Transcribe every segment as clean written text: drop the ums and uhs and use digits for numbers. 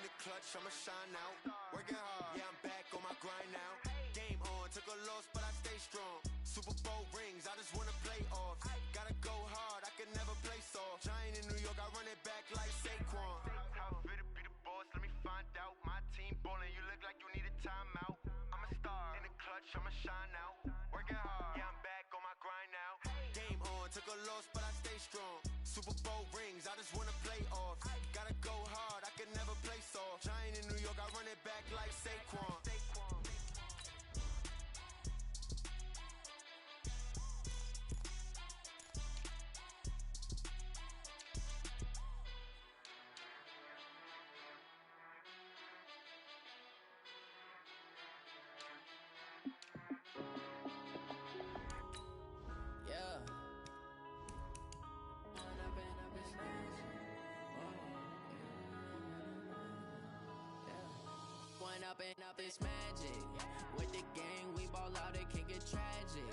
In the clutch, I'ma shine out. Working hard, yeah, I'm back on my grind now. Game on, took a loss, but I stay strong. Super Bowl rings, I just wanna play off. Gotta go hard, I can never play soft. Giant in New York, I run it back like Saquon. How fit to be the boss, let me find out. My team ballin', you look like you need a timeout. I'm a star, in the clutch, I'ma shine out. Working hard, yeah, I'm back on my grind now. Game on, took a loss, but I stay strong. Super Bowl rings, I just wanna play off. Gotta go hard, I can never play soft. Giant in New York, I run it back like Saquon. Up this magic. With the gang, we ball out, it can get tragic.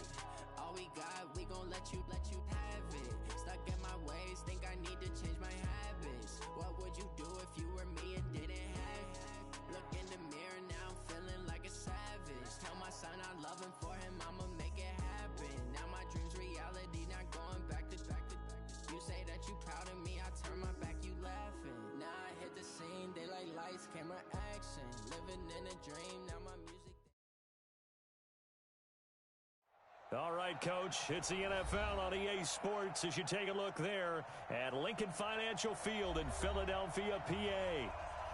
All we got, we gon' let you have it. Stuck in my ways, think I need to change my habits. What would you do if you were me and didn't have it? Look in the mirror, now I'm feeling like a savage. Tell my son I love him, for him I'ma make it happen. Now my dream's reality, not going back to. You say that you proud of me, I turn my back, you laughing. Now I hit the scene, daylight lights, camera action. Living in a dream, now my music. All right, Coach, it's the NFL on EA Sports as you take a look there at Lincoln Financial Field in Philadelphia, PA.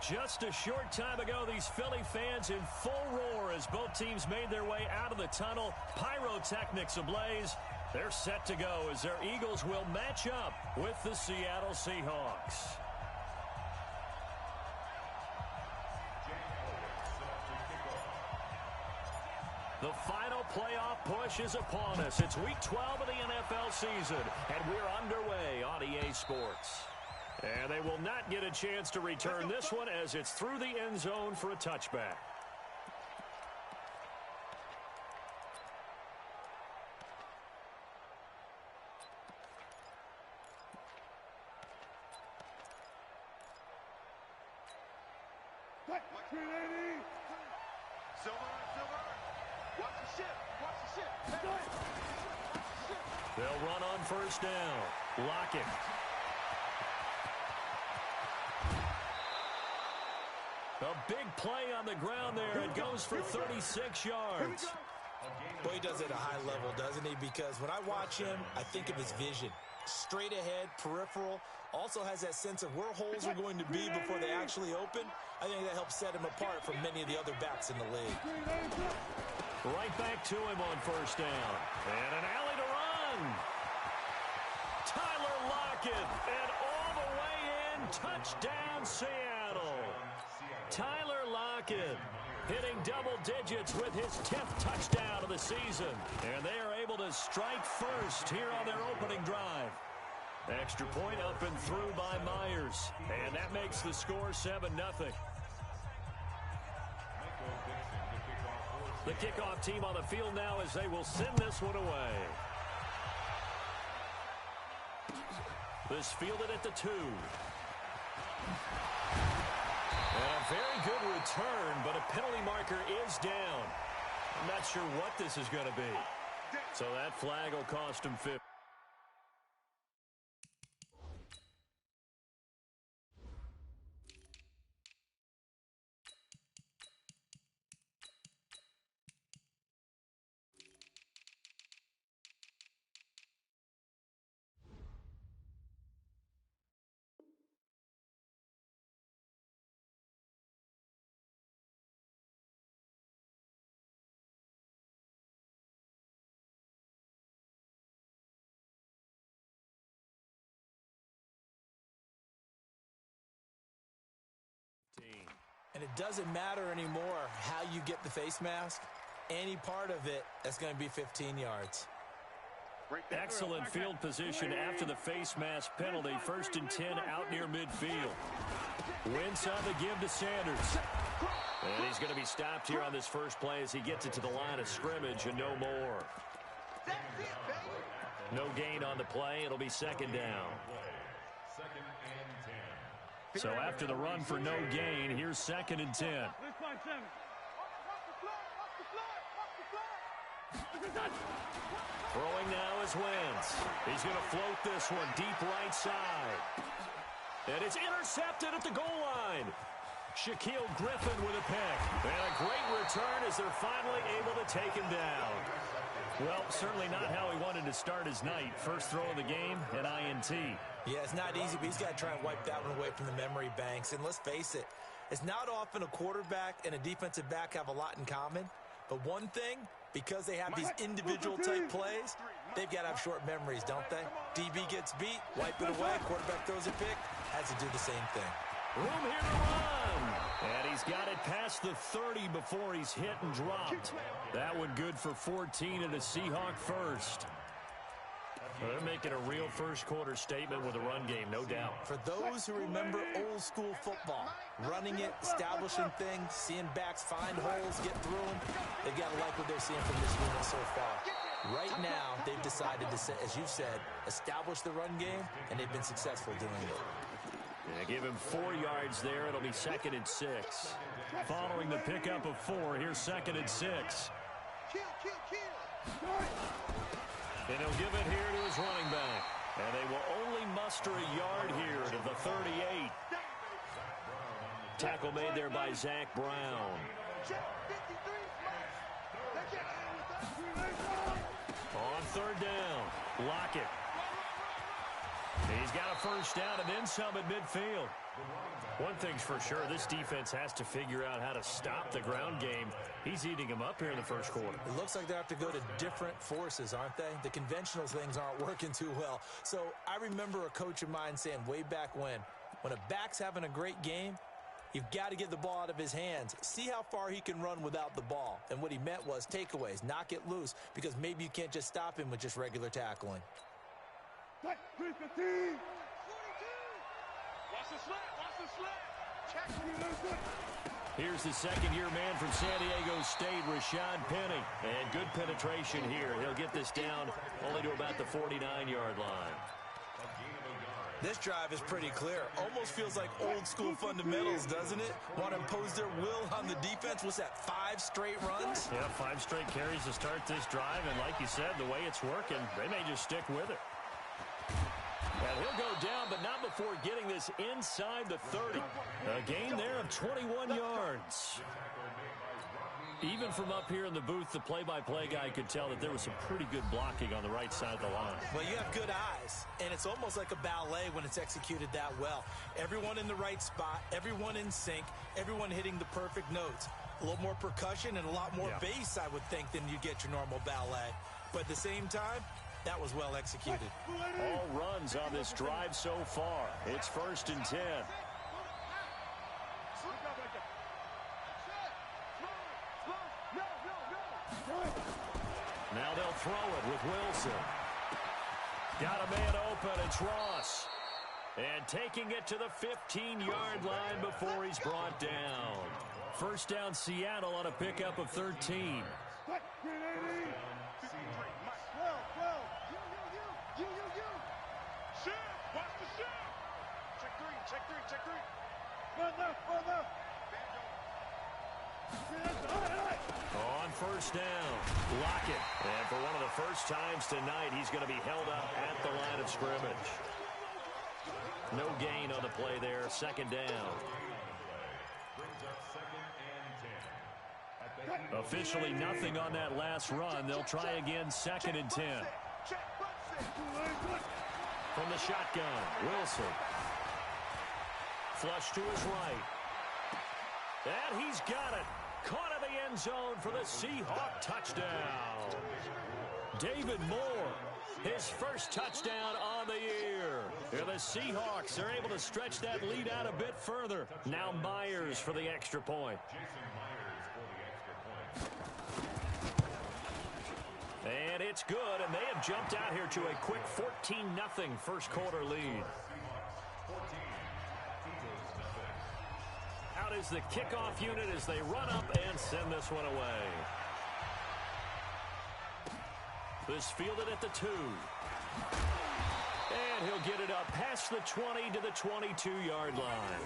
Just a short time ago, these Philly fans in full roar as both teams made their way out of the tunnel. Pyrotechnics ablaze. They're set to go as their Eagles will match up with the Seattle Seahawks. The final playoff push is upon us. It's week 12 of the NFL season, and we're underway on EA Sports. And they will not get a chance to return this one as it's through the end zone for a touchback. They'll run on first down. Lock it. A big play on the ground there. It goes for 36 yards. Boy, he does it at a high level, doesn't he? Because when I watch him, I think of his vision. Straight ahead, peripheral. Also has that sense of where holes are going to be before they actually open. I think that helps set him apart from many of the other backs in the league. Right back to him on first down. And an alley to run. Tyler Lockett. And all the way in. Touchdown, Seattle. Tyler Lockett hitting double digits with his 10th touchdown of the season. And they are able to strike first here on their opening drive. Extra point up and through by Myers. And that makes the score 7-0. The kickoff team on the field now as they will send this one away. This fielded at the 2. And a very good return, but a penalty marker is down. I'm not sure what this is going to be. So that flag will cost him 50. And it doesn't matter anymore how you get the face mask. Any part of it, that's going to be 15 yards. Excellent field position after the face mask penalty. 1st and 10 out near midfield. Wentz on the give to Sanders. And he's going to be stopped here on this first play as he gets it to the line of scrimmage and no more. No gain on the play. It'll be 2nd down. So after the run for no gain, here's 2nd and 10. Throwing now is Wentz. He's going to float this one deep right side. And it's intercepted at the goal line. Shaquille Griffin with a pick. And a great return as they're finally able to take him down. Well, certainly not how he wanted to start his night. First throw of the game, an INT. Yeah, it's not easy, but he's got to try and wipe that one away from the memory banks. And let's face it, it's not often a quarterback and a defensive back have a lot in common. But one thing, because they have these individual type plays, they've got to have short memories, don't they? DB gets beat, wipe it away, quarterback throws a pick, has to do the same thing. Room here to run. And he's got it past the 30 before he's hit and dropped. That one good for 14 and a Seahawk first. Well, they're making a real first-quarter statement with a run game, no doubt. For those who remember old-school football, running it, establishing things, seeing backs find holes, get through them, they've got to like what they're seeing from this unit so far. Right now, they've decided to, as you've said, establish the run game, and they've been successful doing it. Yeah, give him 4 yards there. It'll be 2nd and 6. Following the pickup of 4, here's 2nd and 6. And he'll give it here to his running back. And they will only muster a yard here to the 38. Tackle made there by Zach Brown. On 3rd down, Lockett. He's got a first down and then some at midfield. One thing's for sure, this defense has to figure out how to stop the ground game. He's eating them up here in the first quarter. It looks like they have to go to different forces, aren't they? The conventional things aren't working too well. So I remember a coach of mine saying way back when a back's having a great game, you've got to get the ball out of his hands. See how far he can run without the ball. And what he meant was takeaways, knock it loose, because maybe you can't just stop him with just regular tackling. Watch the slap. Here's the second-year man from San Diego State, Rashad Penny. And good penetration here. He'll get this down only to about the 49-yard line. This drive is pretty clear. Almost feels like old-school fundamentals, doesn't it? Want to impose their will on the defense. What's that, 5 straight runs? Yeah, 5 straight carries to start this drive. And like you said, the way it's working, they may just stick with it. And he'll go down, but not before getting this inside the 30. A gain there of 21 yards. Even from up here in the booth, the play-by-play guy could tell that there was some pretty good blocking on the right side of the line. Well, you have good eyes, and it's almost like a ballet when it's executed that well. Everyone in the right spot, everyone in sync, everyone hitting the perfect notes. A little more percussion and a lot more bass, I would think, than you get your normal ballet. But at the same time, that was well executed. All runs on this drive so far. It's 1st and 10. Now they'll throw it with Wilson. Got a man open. It's Ross. And taking it to the 15-yard line before he's brought down. First down, Seattle on a pickup of 13. On first down, Lockett. And for one of the first times tonight, he's going to be held up at the line of scrimmage. No gain on the play there, 2nd down. Officially nothing on that last run. They'll try again, 2nd and 10. From the shotgun, Wilson. Flush to his right. And he's got it. Caught in the end zone for the Seahawk touchdown. David Moore, his first touchdown on the year. Here the Seahawks are able to stretch that lead out a bit further. Now Myers for the extra point. And it's good, and they have jumped out here to a quick 14-0 first quarter lead. Out is the kickoff unit as they run up and send this one away. This fielded at the 2. And he'll get it up past the 20 to the 22-yard line.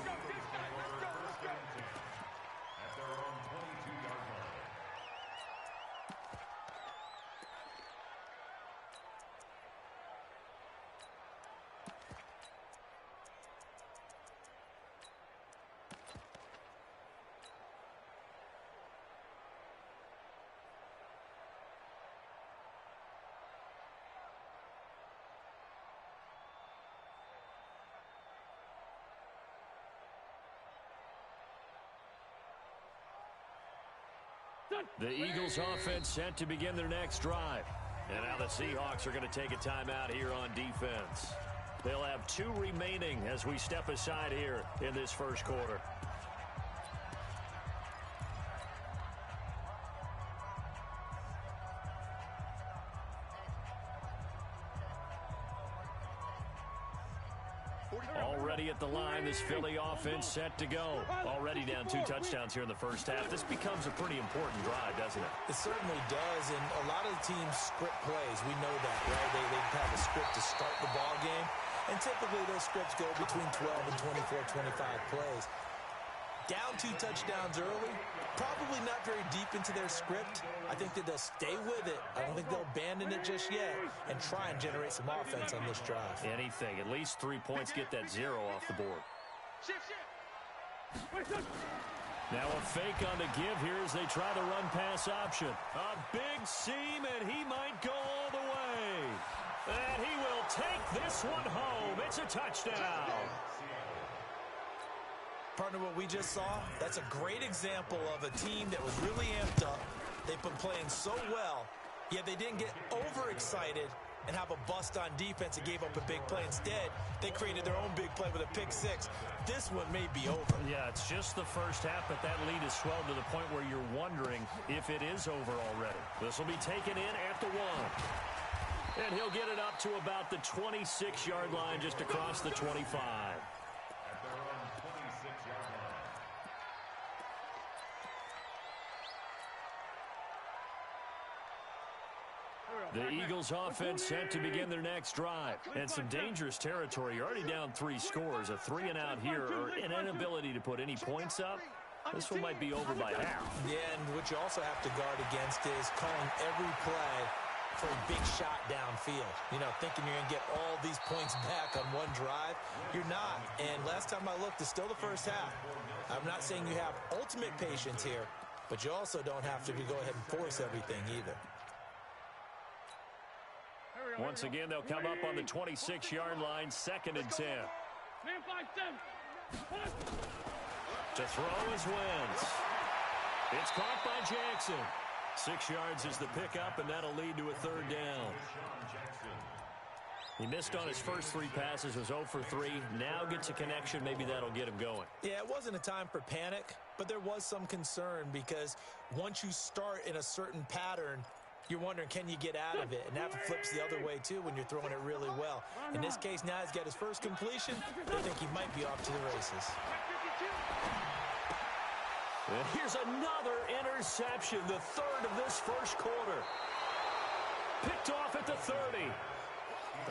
The Eagles offense set to begin their next drive. And now the Seahawks are going to take a timeout here on defense. They'll have 2 remaining as we step aside here in this first quarter. Already at the line, this Philly offense set to go. Already down 2 touchdowns here in the first half. This becomes a pretty important drive, doesn't it? It certainly does, and a lot of the teams script plays. We know that, right? They have a script to start the ball game, and typically those scripts go between 12 and 24, 25 plays. Down 2 touchdowns early, probably not very deep into their script. I think that they'll stay with it. I don't think they'll abandon it just yet and try and generate some offense on this drive. Anything. At least 3 points, get that 0 off the board. Now a fake on the give here as they try the run-pass option. A big seam, and he might go all the way. And he will take this one home. It's a touchdown. Partner, what we just saw, that's a great example of a team that was really amped up. They've been playing so well, yet they didn't get overexcited and have a bust on defense and gave up a big play. Instead, they created their own big play with a pick 6. This one may be over. Yeah, it's just the first half, but that lead is swelled to the point where you're wondering if it is over already. This will be taken in at the 1. And he'll get it up to about the 26-yard line, just across the 25. The Eagles offense set to begin their next drive. And some dangerous territory. You're already down 3 scores. A 3-and-out here, or an inability to put any points up. This one might be over by half. Yeah, and what you also have to guard against is calling every play for a big shot downfield. You know, thinking you're going to get all these points back on one drive. You're not. And last time I looked, it's still the first half. I'm not saying you have ultimate patience here, but you also don't have to go ahead and force everything either. Once again, they'll come up on the 26-yard line, 2nd and 10. To throw is Wentz. It's caught by Jackson. 6 yards is the pickup, and that'll lead to a 3rd down. He missed on his first 3 passes, was 0 for 3. Now gets a connection. Maybe that'll get him going. Yeah, it wasn't a time for panic, but there was some concern because once you start in a certain pattern, you're wondering, can you get out of it? And that flips the other way, too, when you're throwing it really well. In this case, now he's got his first completion. They think he might be off to the races. And here's another interception, the 3rd of this first quarter. Picked off at the 30.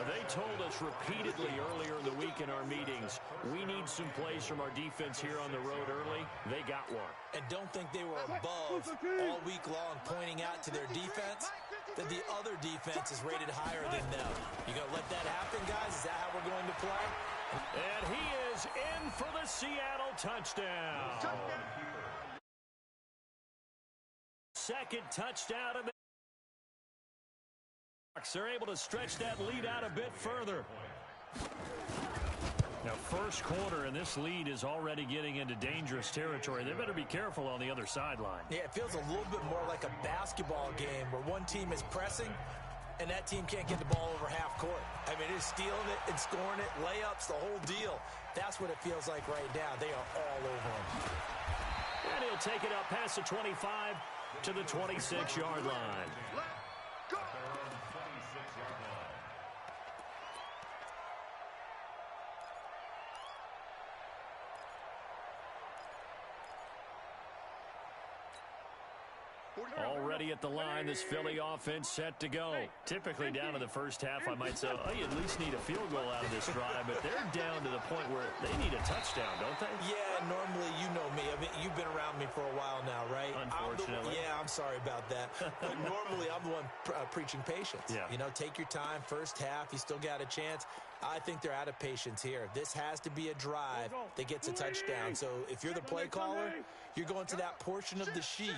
They told us repeatedly earlier in the week in our meetings, we need some plays from our defense here on the road early. They got one. And don't think they were above all week long pointing out to their defense that the other defense is rated higher than them. You going to let that happen, guys? Is that how we're going to play? And he is in for the Seattle touchdown. 2nd touchdown of the They're able to stretch that lead out a bit further. Now, first quarter, and this lead is already getting into dangerous territory. They better be careful on the other sideline. Yeah, it feels a little bit more like a basketball game where one team is pressing and that team can't get the ball over half court. I mean, it's stealing it and scoring it, layups, the whole deal. That's what it feels like right now. They are all over him. And he'll take it up past the 25 to the 26-yard line. ready at the line. This Philly offense set to go. Typically down to the first half, I might say, oh, you at least need a field goal out of this drive, but they're down to the point where they need a touchdown, don't they? Yeah, normally you know me. I mean, you've been around me for a while now, right? Unfortunately. I'm sorry about that. But normally I'm the one preaching patience. Yeah. You know, take your time. First half, you still got a chance. I think they're out of patience here. This has to be a drive that gets a touchdown. So if you're the play caller, you're going to that portion of the sheet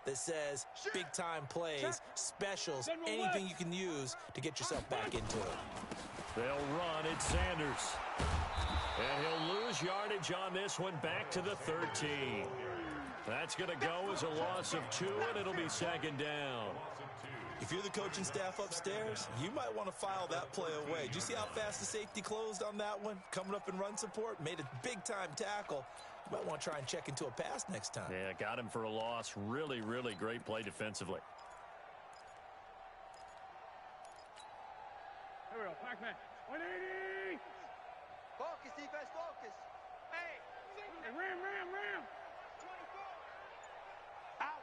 that says big-time plays, specials, anything you can use to get yourself back into it. They'll run. It's Sanders. And he'll lose yardage on this one back to the 13. That's going to go as a loss of 2, and it'll be second down. If you're the coaching staff upstairs, you might want to file that play away. Did you see how fast the safety closed on that one? Coming up in run support, made a big-time tackle. You might want to try and check into a pass next time. Yeah, got him for a loss. Really, really great play defensively. Here we go. Pac-Man. 180. Focus, defense, focus. Hey, ram. 24. Out.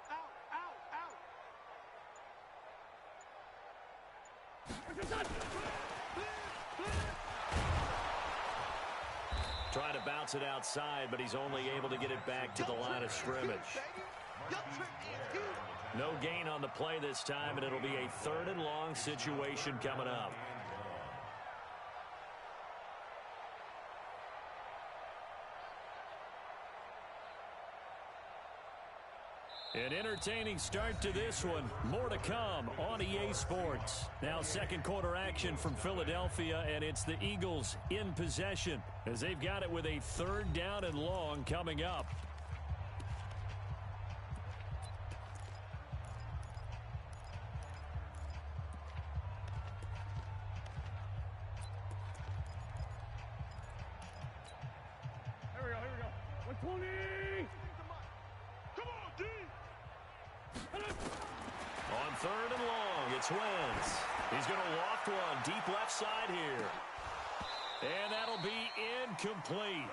Trying to bounce it outside, but he's only able to get it back to the line of scrimmage. No gain on the play this time, and it'll be a 3rd and long situation coming up. An entertaining start to this one. More to come on EA Sports. Now second quarter action from Philadelphia, and it's the Eagles in possession as they've got it with a 3rd down and long coming up. Here we go. 120. Come on, D. On 3rd and long, it's Wentz. He's going to loft one deep left side here. And that'll be incomplete.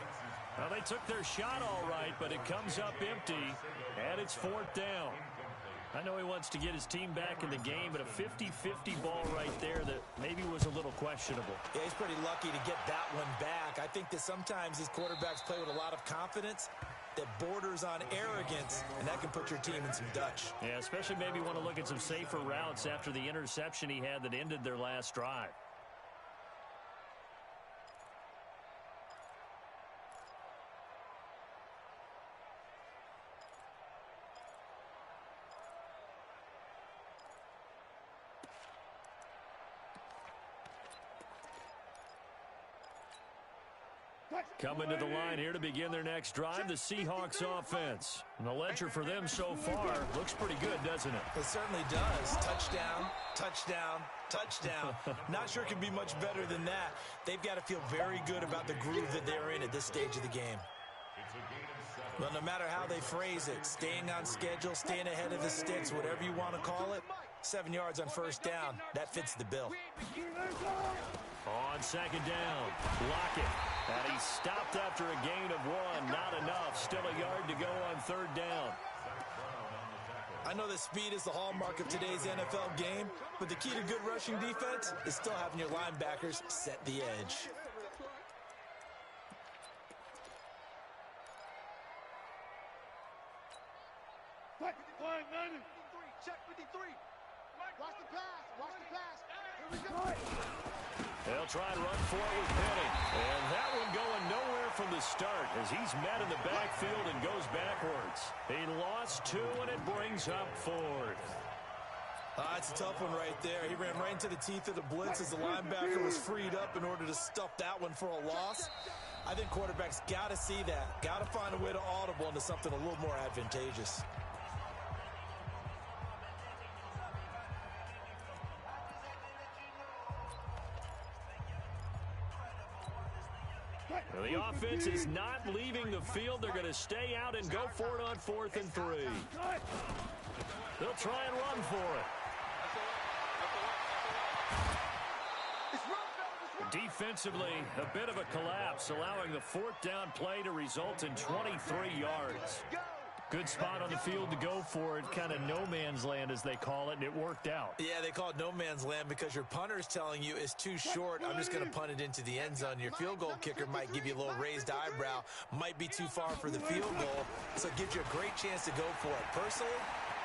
Well, they took their shot all right, but it comes up empty, and it's 4th down. I know he wants to get his team back in the game, but a 50-50 ball right there that maybe was a little questionable. Yeah, he's pretty lucky to get that one back. I think that sometimes these quarterbacks play with a lot of confidence that borders on arrogance, and that can put your team in some Dutch. Yeah, especially maybe want to look at some safer routes after the interception he had that ended their last drive. Coming to the line here to begin their next drive, the Seahawks offense. And the ledger for them so far looks pretty good, doesn't it? It certainly does. Touchdown, touchdown, touchdown. Not sure it can be much better than that. They've got to feel very good about the groove that they're in at this stage of the game. Well, no matter how they phrase it, staying on schedule, staying ahead of the sticks, whatever you want to call it, 7 yards on 1st down, that fits the bill. On 2nd down, Lockett. And he stopped after a gain of 1. Not enough. Still a yard to go on 3rd down. I know that speed is the hallmark of today's NFL game, but the key to good rushing defense is still having your linebackers set the edge. Flag, Madden. Check 53. Watch the pass. Here we go. They'll try and run for it with Penny. And that one going nowhere from the start as he's met in the backfield and goes backwards. He lost 2, and it brings up 4th. That's a tough one right there. He ran right into the teeth of the blitz as the linebacker was freed up in order to stuff that one for a loss. I think quarterbacks got to see that. Got to find a way to audible into something a little more advantageous. Well, the offense is not leaving the field. They're going to stay out and go for it on 4th and 3. They'll try and run for it. Defensively, a bit of a collapse, allowing the 4th down play to result in 23 yards. Good spot on the field to go for it, kind of no man's land as they call it, and it worked out. Yeah, they call it no man's land because your punter is telling you it's too short. I'm just going to punt it into the end zone. Your field goal kicker might give you a little raised eyebrow, might be too far for the field goal, so it gives you a great chance to go for it. Personally,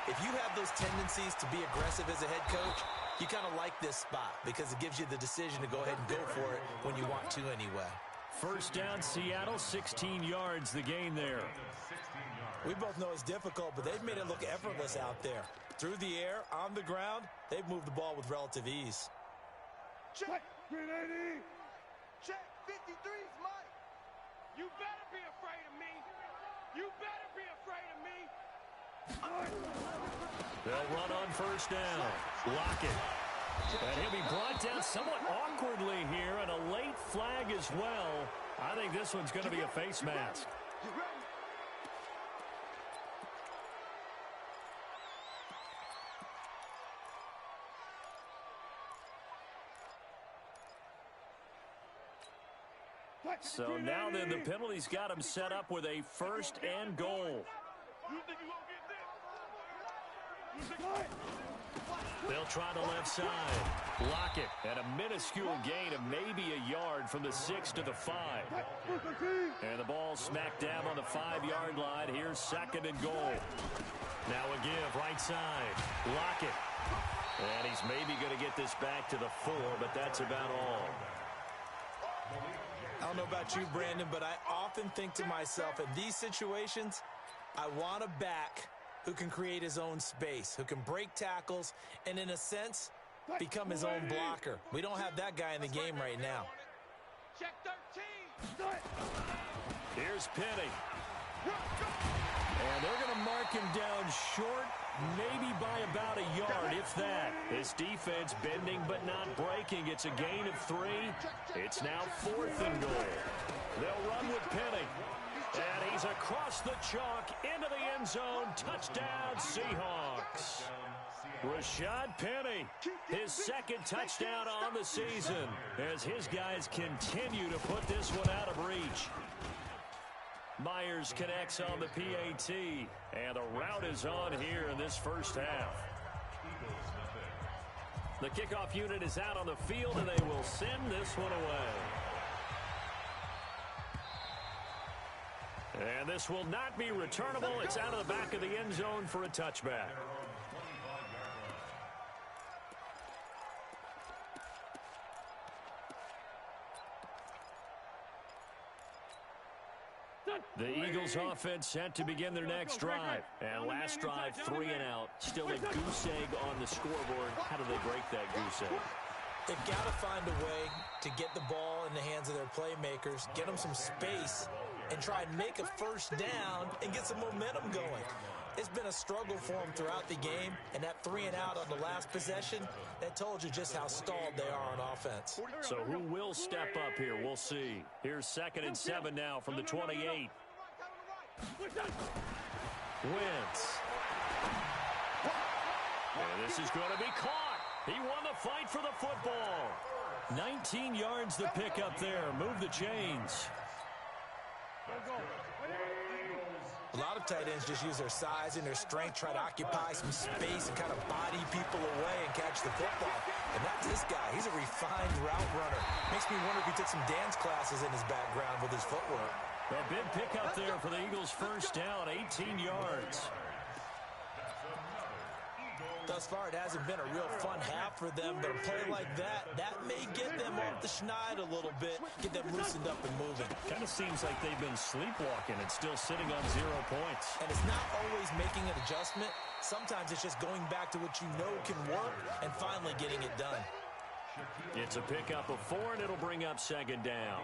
if you have those tendencies to be aggressive as a head coach, you kind of like this spot because it gives you the decision to go ahead and go for it when you want to anyway. First down, Seattle, 16 yards the gain there. We both know it's difficult, but they've made it look effortless out there. Through the air, on the ground, they've moved the ball with relative ease. Check. 380. Check. 53's Mike. You better be afraid of me. You better be afraid of me. They'll run on first down. Lockett. And he'll be brought down somewhat awkwardly here, and a late flag as well. I think this one's going to be a face mask. So now then the penalty's got him set up with a first and goal. They'll try the left side. Lockett at a minuscule gain of maybe a yard from the 6 to the 5. And the ball smack dab on the 5-yard line. Here's second and goal. Now a give right side. Lockett. And he's maybe going to get this back to the 4, but that's about all. I don't know about you, Brandon, but I often think to myself, in these situations, I want a back who can create his own space, who can break tackles, and in a sense, become his own blocker. We don't have that guy in the game right now. Check 13. Here's Penny. And they're going to mark him down short, maybe by about a yard, if that. This defense bending but not breaking. It's a gain of 3. It's now 4th and goal. They'll run with Penny. And he's across the chalk into the end zone. Touchdown, Seahawks. Rashad Penny, his second touchdown on the season as his guys continue to put this one out of reach. Myers connects on the PAT, and the route is on here in this first half. The kickoff unit is out on the field, and they will send this one away. And this will not be returnable. It's out of the back of the end zone for a touchback. The Eagles offense set to begin their next drive. And last drive, 3 and out. Still a goose egg on the scoreboard. How do they break that goose egg? They've got to find a way to get the ball in the hands of their playmakers, get them some space, and try and make a first down and get some momentum going. It's been a struggle for them throughout the game, and that 3 and out on the last possession, that told you just how stalled they are on offense. So who will step up here? We'll see. Here's 2nd and 7 now from the 28. Wentz. And this is going to be caught. He won the fight for the football. 19 yards to pick up there. Move the chains. A lot of tight ends just use their size and their strength, try to occupy some space and kind of body people away and catch the football. And that's this guy. He's a refined route runner. Makes me wonder if he took some dance classes in his background with his footwork. A big pickup there for the Eagles' first down, 18 yards. Thus far, it hasn't been a real fun half for them, but a play like that may get them off the schneid a little bit, get them loosened up and moving. Kind of seems like they've been sleepwalking and still sitting on 0 points. And it's not always making an adjustment. Sometimes it's just going back to what you know can work and finally getting it done. It's a pickup of 4, and it'll bring up 2nd down.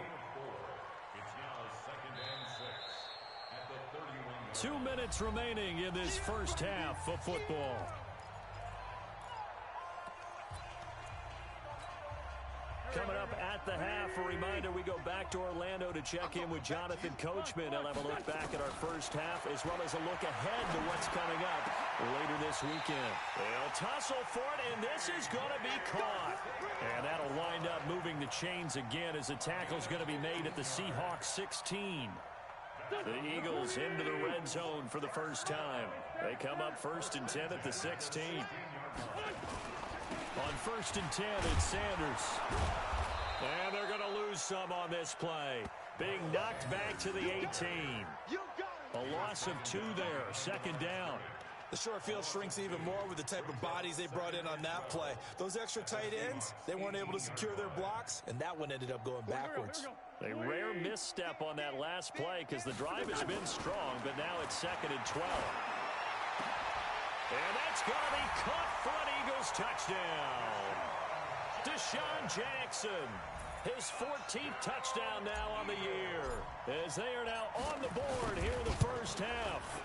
2 minutes remaining in this first half of football. Coming up at the half, a reminder, we go back to Orlando to check in with Jonathan Coachman. He'll have a look back at our first half as well as a look ahead to what's coming up later this weekend. They'll tussle for it, and this is going to be caught. And that'll wind up moving the chains again as the tackle's going to be made at the Seahawks 16. The Eagles into the red zone for the first time. They come up 1st and 10 at the 16. On 1st and 10, it's Sanders. And they're going to lose some on this play. Being knocked back to the 18. A loss of 2 there, 2nd down. The short field shrinks even more with the type of bodies they brought in on that play. Those extra tight ends, they weren't able to secure their blocks, and that one ended up going backwards. A rare misstep on that last play because the drive has been strong, but now it's 2nd and 12. And that's going to be caught for an Eagles touchdown. Deshaun Jackson, his 14th touchdown now on the year, as they are now on the board here in the first half.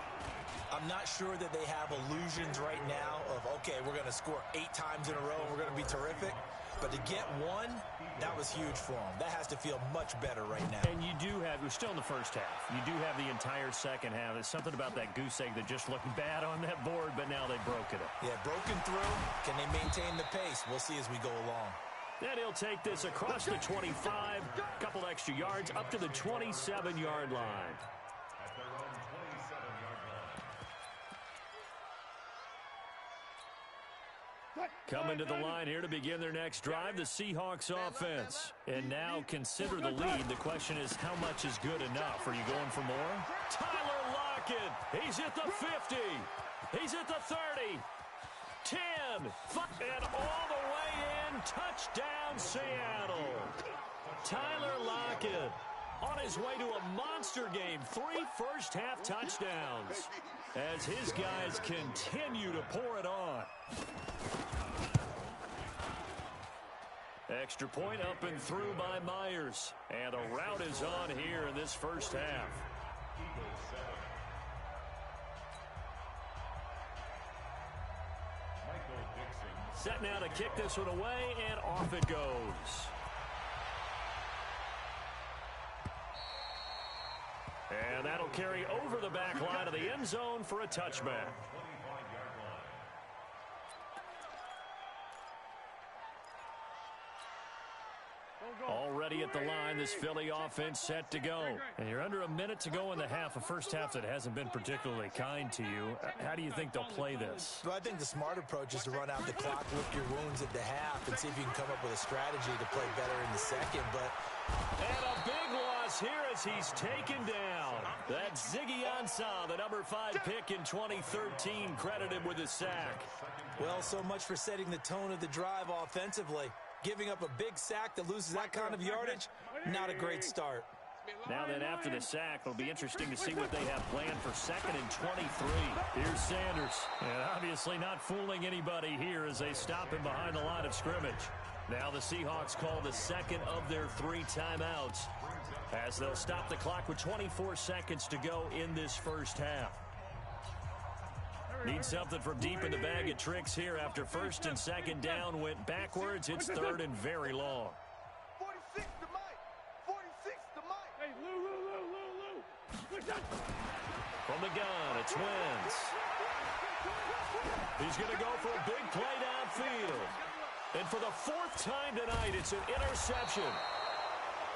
I'm not sure that they have illusions right now of, okay, we're going to score 8 times in a row and we're going to be terrific. But to get one, that was huge for them. That has to feel much better right now. And you do have, we're still in the first half. You do have the entire second half. There's something about that goose egg that just looked bad on that board, but now they've broken it. Yeah, broken through. Can they maintain the pace? We'll see as we go along. Then he'll take this across the 25, a couple extra yards, up to the 27-yard line. Coming to the line here to begin their next drive, the Seahawks offense. And now consider the lead. The question is, how much is good enough? Are you going for more? Tyler Lockett. He's at the 50. He's at the 30. 10. And all the way in. Touchdown, Seattle. Tyler Lockett on his way to a monster game. 3 first-half touchdowns as his guys continue to pour it on. Extra point up and through by Myers. And a rout is on here in this first half. Set now to kick this one away, and off it goes. And that'll carry over the back line of the end zone for a touchback. Already at the line, this Philly offense set to go. And you're under a minute to go in the half, a first half that hasn't been particularly kind to you. How do you think they'll play this? Well, I think the smart approach is to run out the clock, lick your wounds at the half, and see if you can come up with a strategy to play better in the second. And a big loss here as he's taken down. That's Ziggy Ansah, the number 5 pick in 2013, credited with a sack. Well, so much for setting the tone of the drive offensively. Giving up a big sack that loses that kind of yardage, not a great start. Now then, after the sack, it'll be interesting to see what they have planned for 2nd and 23. Here's Sanders. And obviously not fooling anybody here as they stop him behind the line of scrimmage. Now the Seahawks call the second of their 3 timeouts as they'll stop the clock with 24 seconds to go in this first half. Need something from deep in the bag of tricks here after 1st and 2nd down went backwards. It's 3rd and very long. 46 to Mike. 46 to Mike. Hey, Lou. From the gun, it's Wentz. He's going to go for a big play downfield. And for the 4th time tonight, it's an interception.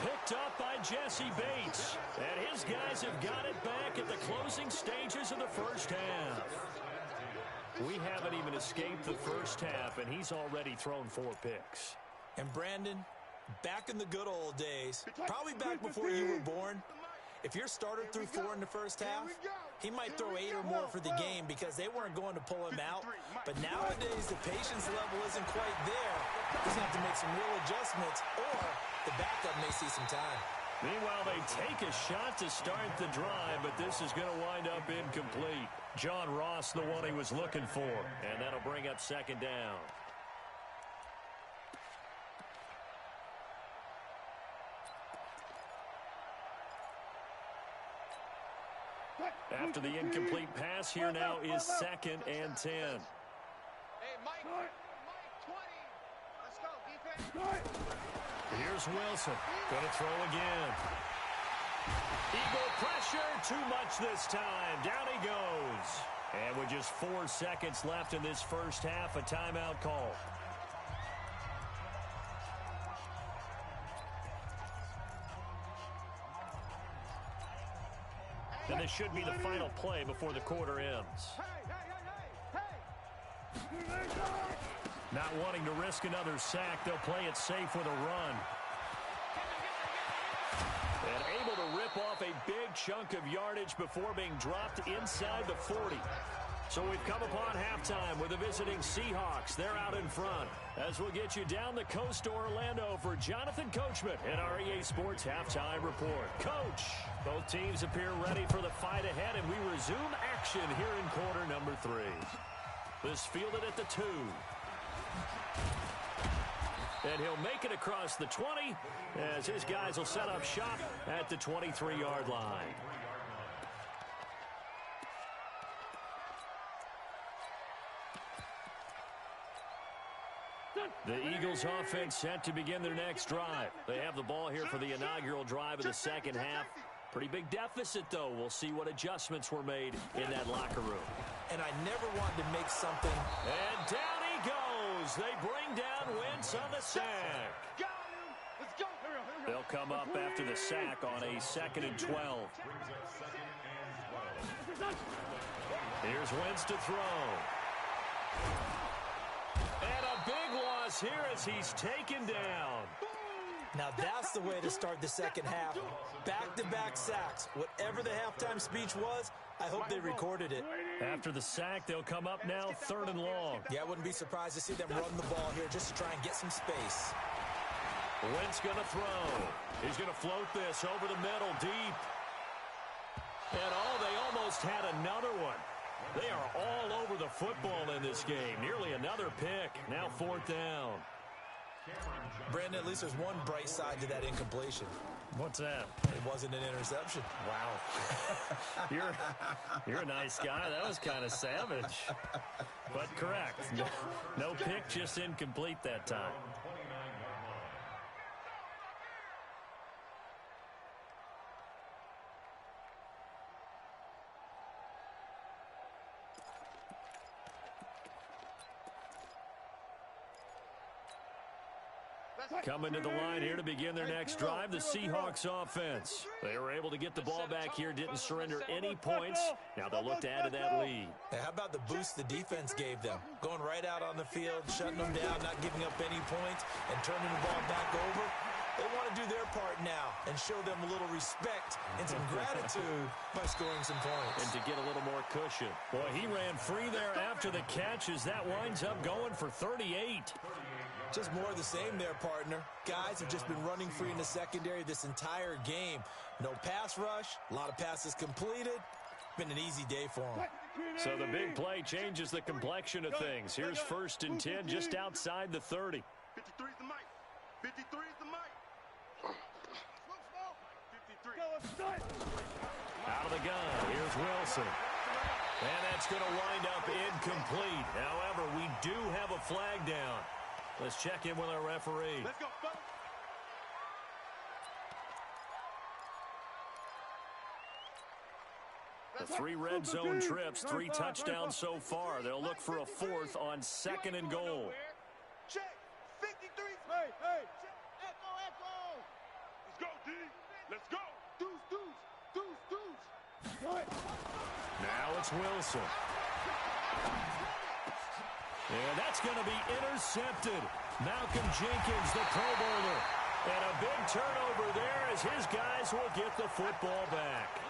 Picked up by Jesse Bates. And his guys have got it back at the closing stages of the first half. We haven't even escaped the first half, and he's already thrown 4 picks. And Brandon, back in the good old days, probably back before you were born, if your starter threw 4 in the first half, he might throw 8 or more for the game because they weren't going to pull him out. But nowadays, the patience level isn't quite there. He's going to have to make some real adjustments, or the backup may see some time. Meanwhile, they take a shot to start the drive, but this is going to wind up incomplete. John Ross, the one he was looking for, and that'll bring up 2nd down. After the incomplete pass, here now is 2nd and 10. Hey, Mike 20. Let's go, defense. Here's Wilson. Going to throw again. Eagle pressure. Too much this time. Down he goes. And with just 4 seconds left in this first half, a timeout call. And this should be the final play before the quarter ends. Not wanting to risk another sack, they'll play it safe with a run. And able to rip off a big chunk of yardage before being dropped inside the 40. So we've come upon halftime with the visiting Seahawks. They're out in front. As we'll get you down the coast to Orlando for Jonathan Coachman in our EA Sports Halftime Report. Coach, both teams appear ready for the fight ahead, and we resume action here in quarter number 3. This fielded at the 2. And he'll make it across the 20 as his guys will set up shop at the 23-yard line. The Eagles offense set to begin their next drive. They have the ball here for the inaugural drive of the second half. Pretty big deficit, though. We'll see what adjustments were made in that locker room. And I never wanted to make something. And down he goes. They bring down Wentz on the sack. They'll come up after the sack on a 2nd and 12. Here's Wentz to throw. And a big loss here as he's taken down. Now that's the way to start the second half. Back-to-back sacks. Whatever the halftime speech was, I hope they recorded it. After the sack, they'll come up now 3rd and long. Yeah, I wouldn't be surprised to see them run the ball here just to try and get some space. Wentz going to throw. He's going to float this over the middle deep. And they almost had another one. They are all over the football in this game. Nearly another pick. Now 4th down. Brandon, at least there's one bright side to that incompletion. What's that? It wasn't an interception. Wow. You're a nice guy. That was kind of savage. But correct. No pick, just incomplete that time. Coming to the line here to begin their next drive, the Seahawks offense. They were able to get the ball back here, didn't surrender any points. Now they'll look to add to that lead. Hey, how about the boost the defense gave them? Going right out on the field, shutting them down, not giving up any points, and turning the ball back over. They want to do their part now and show them a little respect and some gratitude by scoring some points. And to get a little more cushion. Boy, he ran free there after the catch as that winds up going for 38. Just more of the same there, partner. Guys have just been running free in the secondary this entire game. No pass rush, a lot of passes completed. Been an easy day for them. So the big play changes the complexion of things. Here's 1st and 10 just outside the 30. 53 is the mic. 53 is the mic. 53. Out of the gun. Here's Wilson. And that's going to wind up incomplete. However, we do have a flag down. Let's check in with our referee. Let's go, folks. The 3 red zone trips, 3 touchdowns so far. They'll look for a 4th on 2nd and goal. Check. 53. Hey. Echo. Let's go, D. Let's go. Deuce. Now it's Wilson. And that's going to be intercepted. Malcolm Jenkins, the Pro Bowler. And a big turnover there as his guys will get the football back.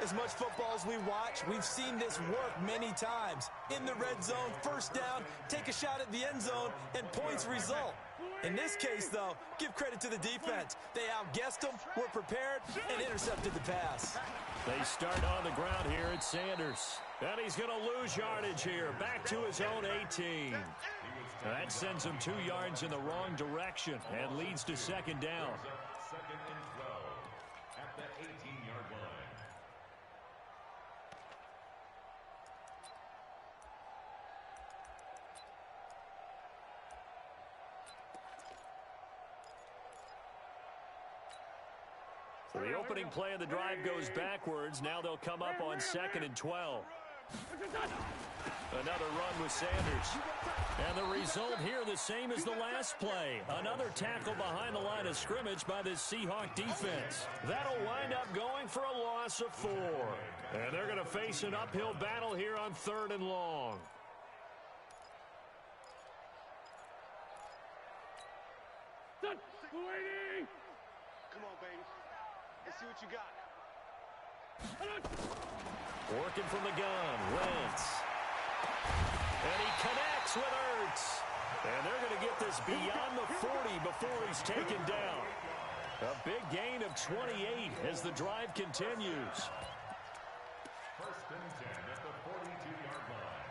As much football as we watch, we've seen this work many times. In the red zone, 1st down, take a shot at the end zone, and points result. In this case, though, give credit to the defense. They outguessed them, were prepared, and intercepted the pass. They start on the ground here at Sanders. And he's going to lose yardage here, back to his own 18. That sends him 2 yards in the wrong direction and leads to 2nd down. 2nd and 12 at the 18-yard line. So the opening play of the drive goes backwards. Now they'll come up on 2nd and 12. Another run with Sanders. And the result here the same as the last play. Another tackle behind the line of scrimmage by this Seahawk defense. That'll wind up going for a loss of 4. And they're going to face an uphill battle here on 3rd and long. Come on, baby. Let's see what you got. Working from the gun, Wentz. And he connects with Ertz. And they're going to get this beyond the 40 before he's taken down. A big gain of 28 as the drive continues. 1st and 10 at the 42-yard line.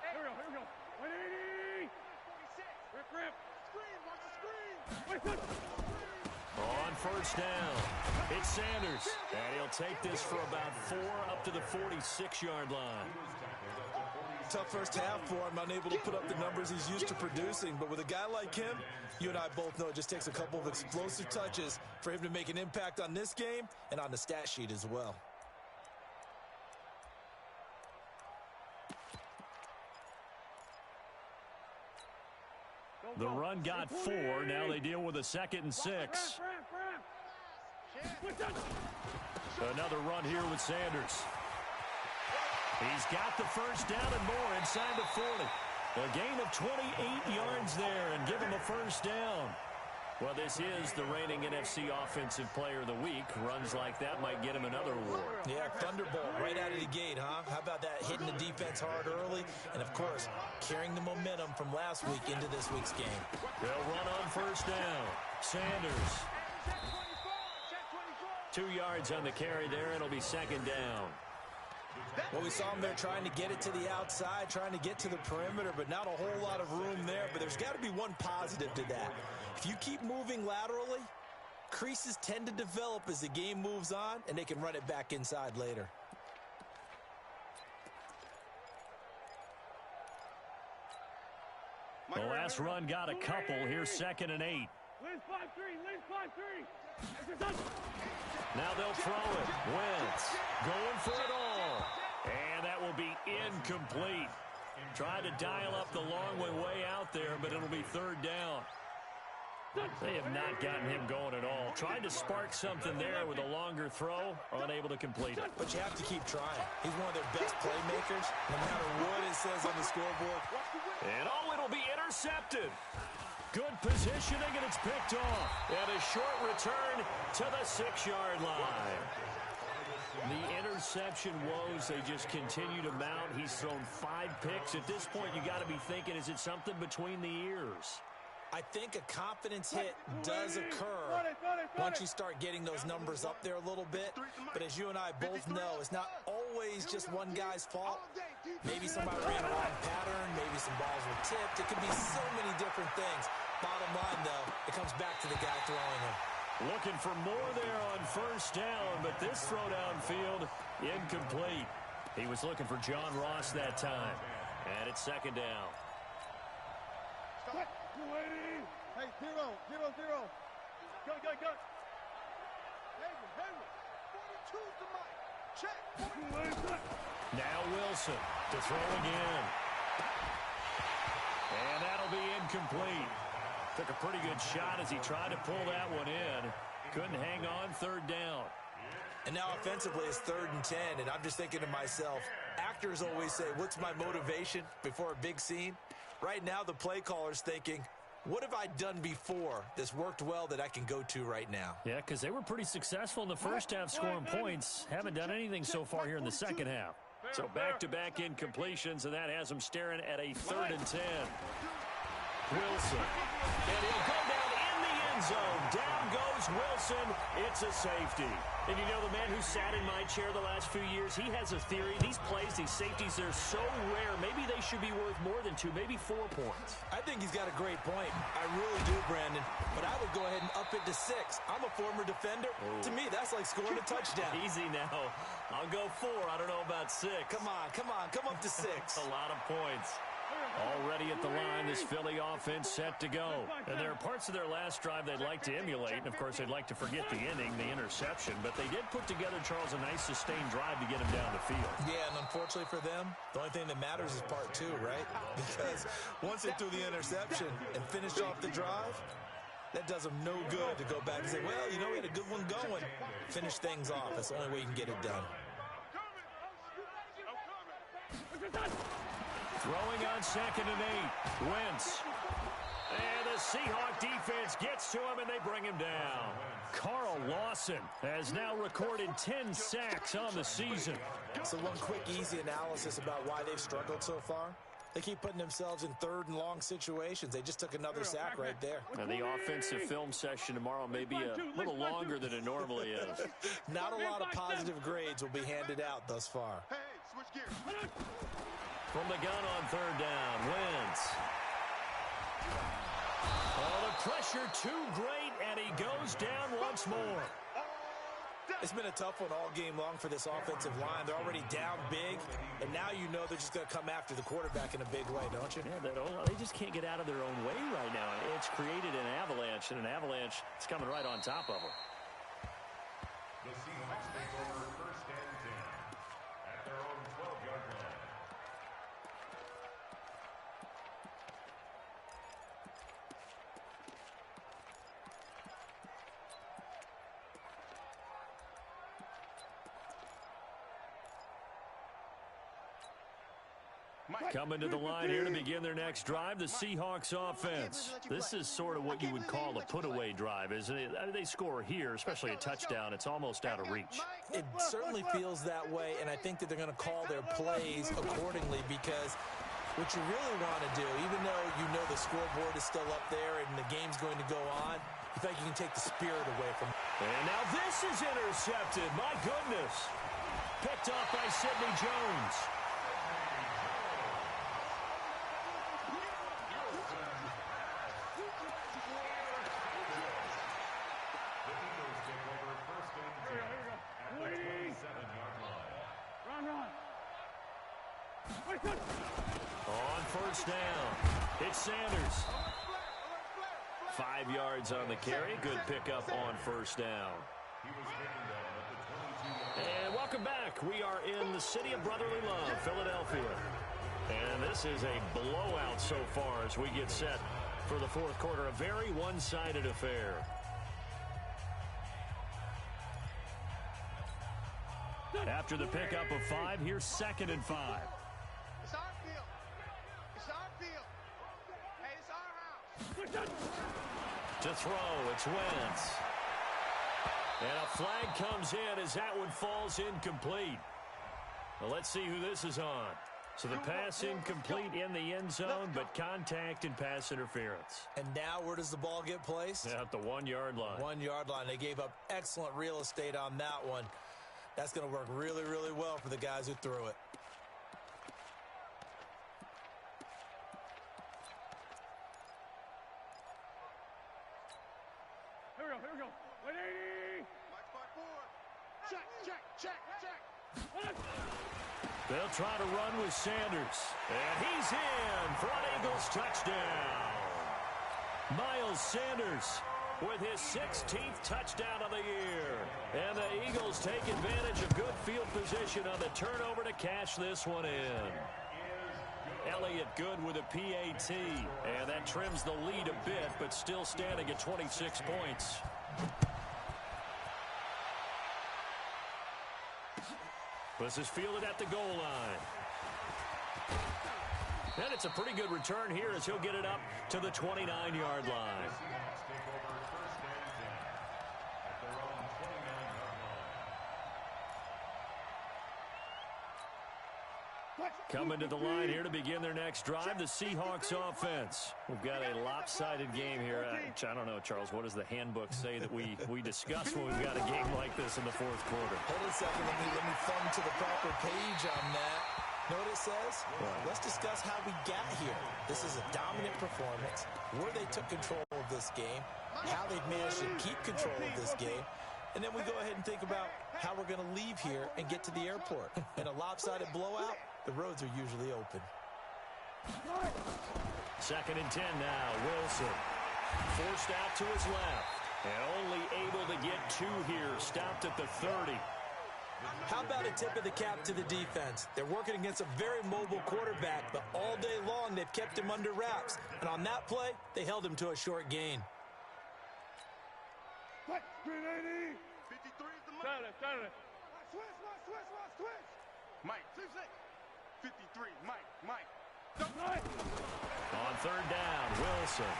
Here we go. 180. 46. Rip. Screen. Watch the screen. On 1st down, it's Sanders. And he'll take this for about 4 up to the 46-yard line. Tough first half for him, unable to put up the numbers he's used to producing. But with a guy like him, you and I both know it just takes a couple of explosive touches for him to make an impact on this game and on the stat sheet as well. The run got 4. Now they deal with a 2nd and 6. Another run here with Sanders. He's got the 1st down and more inside the 40. A gain of 28 yards there and give him a 1st down. Well, this is the reigning NFC Offensive Player of the Week. Runs like that might get him another award. Yeah, thunderbolt right out of the gate, huh? How about that, hitting the defense hard early? And, of course, carrying the momentum from last week into this week's game. They'll run on 1st down. Sanders. 2 yards on the carry there. It'll be 2nd down. Well, we saw him there trying to get it to the outside, trying to get to the perimeter, but not a whole lot of room there. But there's got to be one positive to that. If you keep moving laterally, creases tend to develop as the game moves on, and they can run it back inside later. The last run got a couple. Here's 2nd and 8. Lynch 5-3. Now they'll throw it. Wentz going for it all. And that will be incomplete. Tried to dial up the long way out there, but it'll be 3rd down. They have not gotten him going at all. Tried to spark something there with a longer throw, unable to complete it. But you have to keep trying. He's one of their best playmakers, no matter what it says on the scoreboard. And it'll be intercepted. Good positioning, and it's picked off. And a short return to the 6-yard line. The interception woes, they just continue to mount. He's thrown 5 picks. At this point, you got to be thinking, is it something between the ears? I think a confidence hit does occur once you start getting those numbers up there a little bit. But as you and I both know, it's not always just one guy's fault. Maybe somebody ran a wrong pattern. Maybe some balls were tipped. It could be so many different things. Bottom line, though, it comes back to the guy throwing them. Looking for more there on 1st down, but this throw downfield, incomplete. He was looking for John Ross that time. And it's 2nd down. Hey, 0-0-0. Go. Henry. 42's the mic. Check. Now Wilson to throw again. And that'll be incomplete. Took a pretty good shot as he tried to pull that one in. Couldn't hang on. 3rd down. And now offensively it's 3rd and 10, and I'm just thinking to myself, actors always say, what's my motivation before a big scene? Right now the play caller's thinking, what have I done before that's worked well that I can go to right now? Yeah, because they were pretty successful in the first half scoring points. Haven't done anything so far here in the second half. So back-to-back incompletions, and that has them staring at a 3rd and 10. Wilson. And he'll go down in the end zone. Down goes Wilson. It's a safety. And you know, the man who sat in my chair the last few years, he has a theory. These plays, these safeties, they're so rare. Maybe they should be worth more than 2, maybe 4 points. I think he's got a great point. I really do, Brandon. But I would go ahead and up it to 6. I'm a former defender. To me, that's like scoring a touchdown. Easy now. I'll go 4. I don't know about 6. Come on. Come up to 6. A lot of points. Already at the line, this Philly offense set to go. And there are parts of their last drive they'd like to emulate. And, of course, they'd like to forget the inning, the interception. But they did put together, Charles, a nice sustained drive to get him down the field. Yeah, and unfortunately for them, the only thing that matters is part two, right? Because once they threw the interception and finished off the drive, that does them no good to go back and say, well, you know, we had a good one going. Finish things off. That's the only way you can get it done. Throwing on 2nd and 8. Wentz. And the Seahawk defense gets to him, and they bring him down. Carl Lawson has now recorded 10 sacks on the season. So one quick, easy analysis about why they've struggled so far. They keep putting themselves in 3rd and long situations. They just took another sack right there. And the offensive film session tomorrow may be a little longer than it normally is. Not a lot of positive grades will be handed out thus far. Hey, switch gears. From the gun on 3rd down, Wentz. Oh, the pressure too great, and he goes down once more. It's been a tough one all game long for this offensive line. They're already down big, and now you know they're just going to come after the quarterback in a big way, don't you? Yeah, they just can't get out of their own way right now. It's created an avalanche, and an avalanche is coming right on top of them. The Seahawks take over 1st and 10 at their own 12-yard line. Coming to the line here to begin their next drive, the Seahawks offense. This is sort of what you would call a put-away drive, isn't it? I mean, they score here, especially a touchdown. It's almost out of reach. It certainly feels that way, and I think that they're going to call their plays accordingly because what you really want to do, even though you know the scoreboard is still up there and the game's going to go on, you think you can take the spirit away from it. And now this is intercepted. My goodness. Picked off by Sidney Jones. On 1st down, it's Sanders. 5 yards on the carry. Good pickup on 1st down. And welcome back. We are in the city of brotherly love, Philadelphia. And this is a blowout so far as we get set for the 4th quarter. A very one-sided affair. After the pickup of 5, here's 2nd and 5. It's our field. It's our field. Hey, it's our house. To throw, it's Wentz. And a flag comes in as that one falls incomplete. Well, let's see who this is on. So the pass incomplete in the end zone, but contact and pass interference. And now where does the ball get placed? At the 1-yard line. 1-yard line. They gave up excellent real estate on that one. That's going to work really, really well for the guys who threw it. Here we go. 180. Mike 4. Check. They'll try to run with Sanders. And he's in for an Eagles touchdown. Miles Sanders with his 16th touchdown of the year. And the Eagles take advantage of good field position on the turnover to cash this one in. Elliott Good with a PAT. And that trims the lead a bit, but still standing at 26 points. This is fielded at the goal line. And it's a pretty good return here as he'll get it up to the 29-yard line. Coming to the line here to begin their next drive, the Seahawks offense. We've got a lopsided game here. I don't know, Charles, what does the handbook say that we discuss when we've got a game like this in the 4th quarter? Hold a second. Let me thumb to the proper page on that. Know what it says? Right. Let's discuss how we got here. This is a dominant performance, where they took control of this game, how they've managed to keep control of this game, and then we go ahead and think about how we're going to leave here and get to the airport. In a lopsided blowout, the roads are usually open. Second and 10 now. Wilson forced out to his left. And only able to get 2 here. Stopped at the 30. How about a tip of the cap to the defense? They're working against a very mobile quarterback, but all day long they've kept him under wraps. And on that play, they held him to a short gain. 380. 53 is the mark. Switch. Mike, 53, Mike. On third down, Wilson.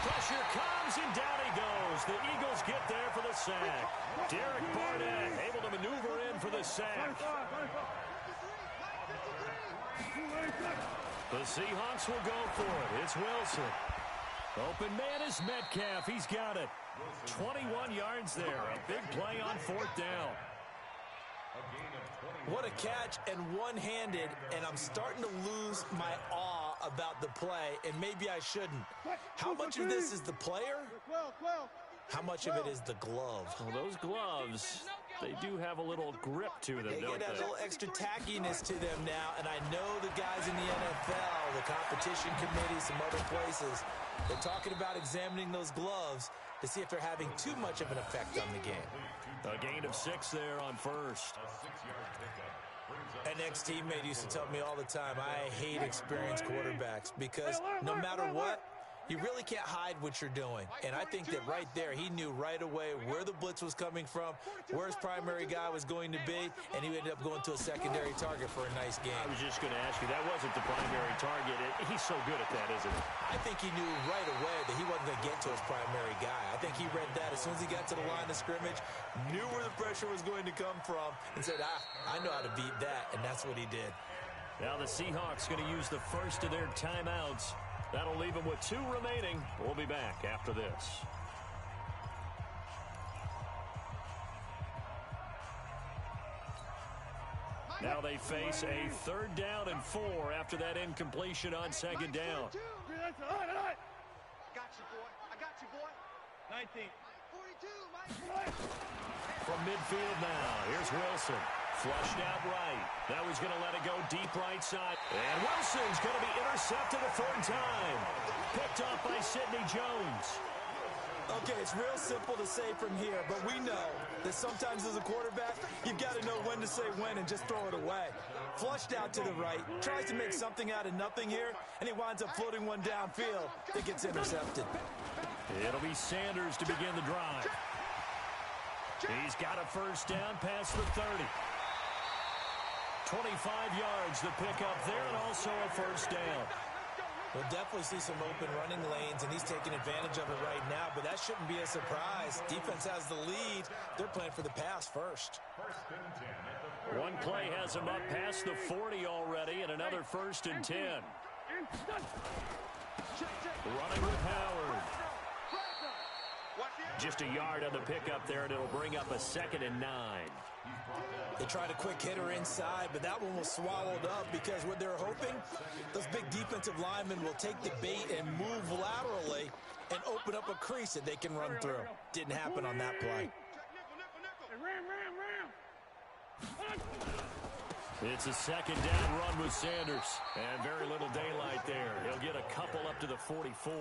Pressure comes, and down he goes. The Eagles get there for the sack. Derek Barnett able to maneuver in for the sack. The Seahawks will go for it. It's Wilson. Open man is Metcalf. He's got it. 21 yards there. A big play on fourth down. What a catch, and one-handed, and I'm starting to lose my awe about the play, and maybe I shouldn't. How much of this is the player? How much of it is the glove? Well, those gloves, they do have a little grip to them, They don't get a they? little extra tackiness to them now, and I know the guys in the NFL, the competition committee, some other places, they're talking about examining those gloves to see if they're having too much of an effect on the game. A gain of 6 there on first. An ex-teammate used to tell me all the time, I hate experienced quarterbacks because no matter what, you really can't hide what you're doing. And I think that right there, he knew right away where the blitz was coming from, where his primary guy was going to be, and he ended up going to a secondary target for a nice game. I was just going to ask you, that wasn't the primary target. He's so good at that, isn't he? I think he knew right away that he wasn't going to get to his primary guy. I think he read that as soon as he got to the line of scrimmage, knew where the pressure was going to come from, and said, I know how to beat that, and that's what he did. Now the Seahawks going to use the first of their timeouts. That'll leave them with 2 remaining. We'll be back after this. Now they face a 3rd down and 4 after that incompletion on 2nd down. I got you, boy. 19. 42, Mike. From midfield now, here's Wilson. Flushed out right. Now he's going to let it go deep right side. And Wilson's going to be intercepted a 3rd time. Picked off by Sidney Jones. Okay, it's real simple to say from here, but we know that sometimes as a quarterback, you've got to know when to say when and just throw it away. Flushed out to the right, tries to make something out of nothing here, and he winds up floating one downfield that gets intercepted. It'll be Sanders to begin the drive. He's got a 1st down past the 30. 25 yards the pickup there, and also a 1st down. We'll definitely see some open running lanes, and he's taking advantage of it right now, but that shouldn't be a surprise. Defense has the lead. They're playing for the pass first. One play has him up past the 40 already, and another 1st and 10. Running with Howard. Just a yard on the pickup there, and it'll bring up a 2nd and 9. They tried a quick hitter inside, but that one was swallowed up because what they're hoping, those big defensive linemen will take the bait and move laterally and open up a crease that they can run through. Didn't happen on that play. It's a 2nd down run with Sanders, and very little daylight there. He'll get a couple up to the 44.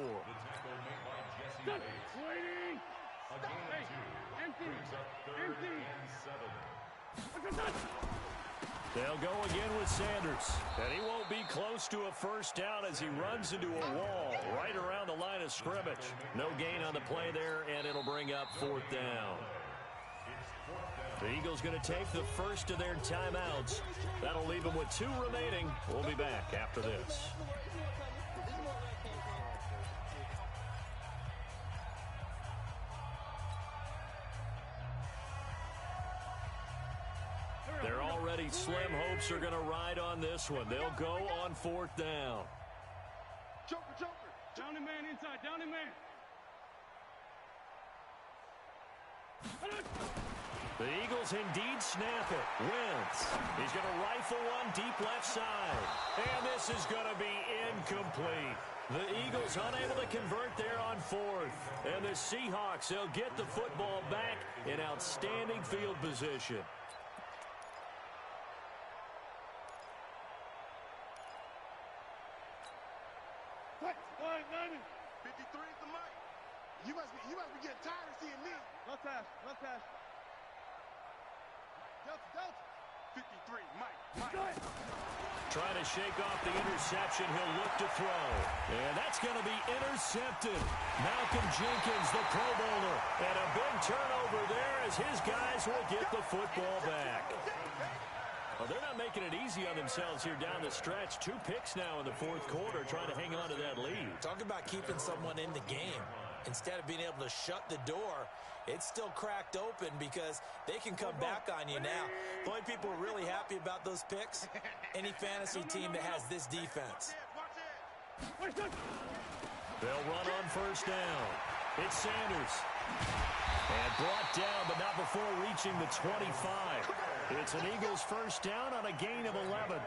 They'll go again with Sanders, and he won't be close to a 1st down as he runs into a wall right around the line of scrimmage. No gain on the play there, and it'll bring up 4th down. The Eagles going to take the first of their timeouts. That'll leave them with 2 remaining. We'll be back after this. They're already slim hopes are going to ride on this one. They'll go on 4th down. Joker. Down the man inside. Down the man. The Eagles indeed snap it. Wentz. He's going to rifle one deep left side. And this is going to be incomplete. The Eagles unable to convert there on 4th. And the Seahawks, they'll get the football back in outstanding field position. 190. 53 is the mic. You must be getting tired of seeing me. One pass. Delta. 53, Mike. Trying to shake off the interception. He'll look to throw. And that's going to be intercepted. Malcolm Jenkins, the Pro Bowler. And a big turnover there as his guys will get the football back. Well, they're not making it easy on themselves here down the stretch. 2 picks now in the fourth quarter, trying to hang on to that lead. Talk about keeping someone in the game. Instead of being able to shut the door, it's still cracked open because they can come back on you now. The only people really happy about those picks, any fantasy team that has this defense. They'll run on first down. It's Sanders. And brought down, but not before reaching the 25. It's an Eagles first down on a gain of 11.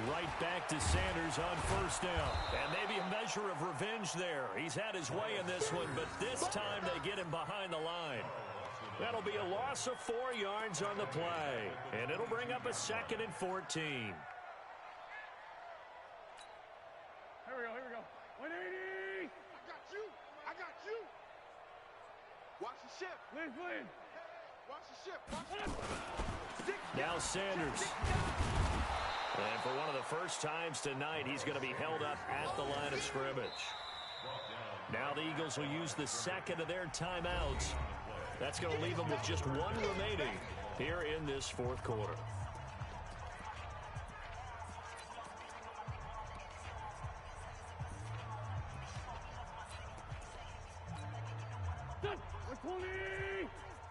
Right back to Sanders on first down. And maybe a measure of revenge there. He's had his way in this one, but this time they get him behind the line. That'll be a loss of 4 yards on the play. And it'll bring up a 2nd and 14. Here we go. 180. I got you. Watch the ship. Please. Watch the ship. Now Sanders. And for one of the first times tonight, he's going to be held up at the line of scrimmage. Now the Eagles will use the 2nd of their timeouts. That's going to leave them with just 1 remaining here in this fourth quarter.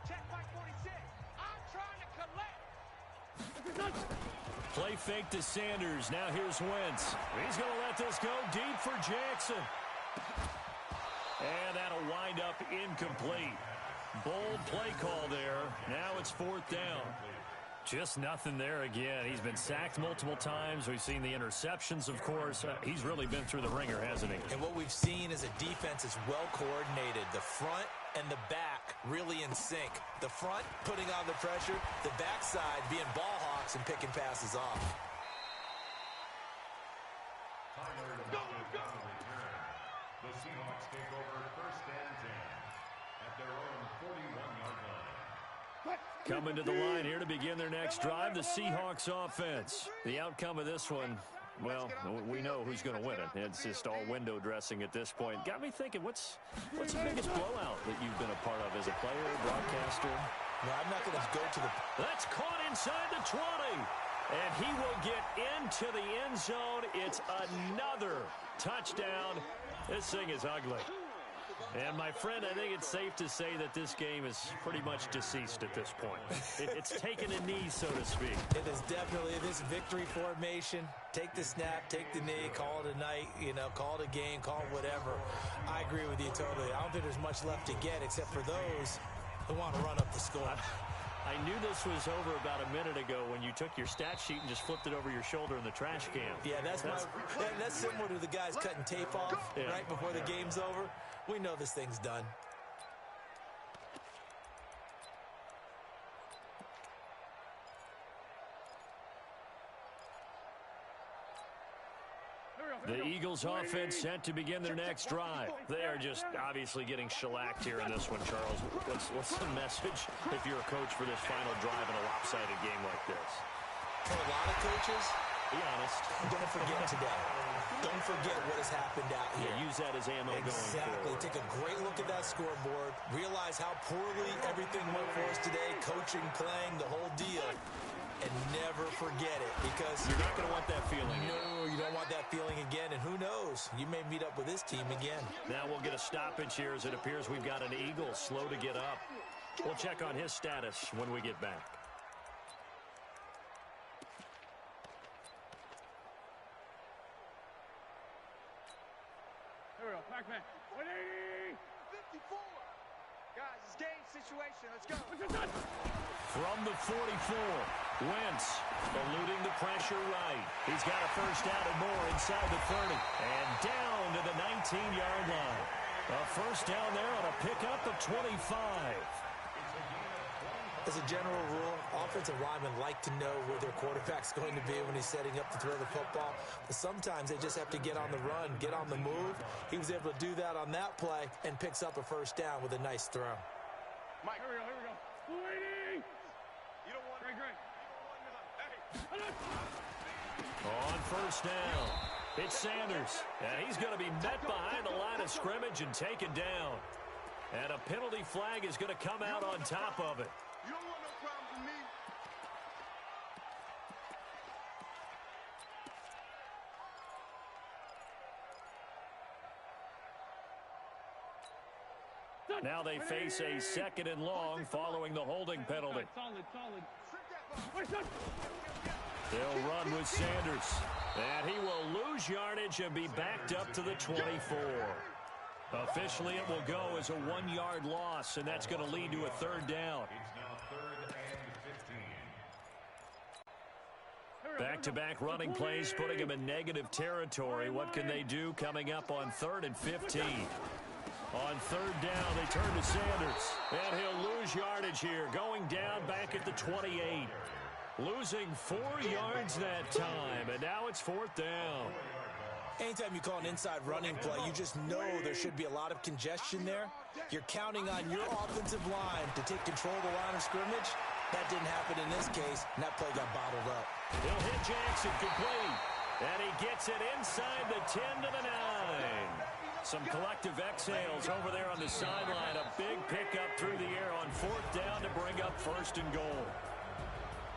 Check my 46. I'm trying to collect. Play fake to Sanders. Now here's Wentz. He's going to let this go deep for Jackson. And that'll wind up incomplete. Bold play call there. Now it's 4th down. Just nothing there again. He's been sacked multiple times. We've seen the interceptions, of course. He's really been through the ringer, hasn't he? And what we've seen is a defense that's well coordinated. The front and the back really in sync. The front putting on the pressure. The backside being ball hawks and picking passes off. Go! The Seahawks take over first and 10 at their own 41-yard line. Coming to the line here to begin their next drive, the Seahawks offense. The outcome of this one, well, we know who's going to win it. It's just all window dressing at this point. Got me thinking, what's the biggest blowout that you've been a part of as a player, broadcaster? No, I'm not going to go to the... That's caught inside the 20. And he will get into the end zone. It's another touchdown. This thing is ugly. And, my friend, I think it's safe to say that this game is pretty much deceased at this point. It's taken a knee, so to speak. It is definitely this victory formation. Take the snap, take the knee, call it a night, call it a game, call it whatever. I agree with you totally. I don't think there's much left to get except for those who want to run up the score. I knew this was over about a minute ago when you took your stat sheet and just flipped it over your shoulder in the trash can. Yeah, that's similar to the guys cutting tape off right before the game's over. We know this thing's done. The Eagles offense set to begin their next drive. They are just obviously getting shellacked here in this one, Charles. What's the message if you're a coach for this final drive in a lopsided game like this? For a lot of coaches, be honest, don't forget today. Don't forget what has happened out here. Yeah, use that as ammo going forward. Take a great look at that scoreboard. Realize how poorly everything went for us today. Coaching, playing, the whole deal. And never forget it, because you're not going to want that feeling. No, you don't want that feeling again. And who knows? You may meet up with this team again. Now we'll get a stoppage here as it appears we've got an Eagle slow to get up. We'll check on his status when we get back. Here we go. Pac-Man. 180. 54. Guys, it's game situation. Let's go. From the 44, Wentz eluding the pressure right. He's got a first down and more inside the 30. And down to the 19-yard line. A first down there on a pickup of 25. As a general rule, offensive linemen like to know where their quarterback's going to be when he's setting up to throw the football. But sometimes they just have to get on the run, get on the move. He was able to do that on that play and picks up a first down with a nice throw. Mike, here we go. Waiting! You don't want great. On first down, it's Sanders. And he's going to be met behind the line of scrimmage and taken down. And a penalty flag is going to come out on top of it. You don't want no problems with me. Now they face a second and long following the holding penalty. They'll run with Sanders. And he will lose yardage and be backed up to the 24. Officially, it will go as a 1-yard loss, and that's going to lead to a third down. It's now 3rd and 15. Back-to-back running plays putting him in negative territory. What can they do coming up on 3rd and 15? On 3rd down, they turn to Sanders. And he'll lose yardage here, going down back at the 28. Losing 4 yards that time, and now it's 4th down. Anytime you call an inside running play, you just know there should be a lot of congestion there. You're counting on your offensive line to take control of the line of scrimmage. That didn't happen in this case, and that play got bottled up. He'll hit Jackson complete, and he gets it inside the 10 to the 9. Some collective exhales over there on the sideline. A big pickup through the air on 4th down to bring up 1st and goal.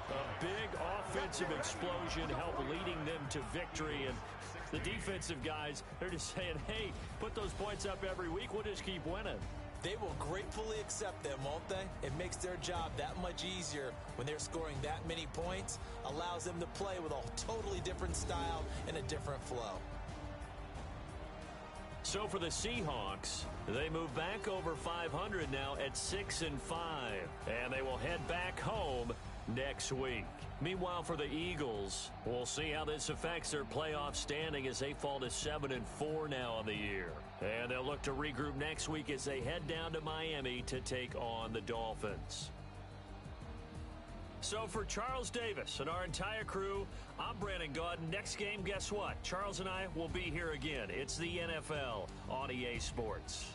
A big offensive explosion helped leading them to victory, and the defensive guys, they're just saying, hey, put those points up every week, we'll just keep winning. They will gratefully accept them, won't they? It makes their job that much easier when they're scoring that many points, allows them to play with a totally different style and a different flow. So for the Seahawks, they move back over 500 now at 6-5, and they will head back home next week. Meanwhile, for the Eagles, we'll see how this affects their playoff standing as they fall to 7-4 now on the year. And they'll look to regroup next week as they head down to Miami to take on the Dolphins. So for Charles Davis and our entire crew, I'm Brandon Gaudin. Next game, guess what? Charles and I will be here again. It's the NFL on EA Sports.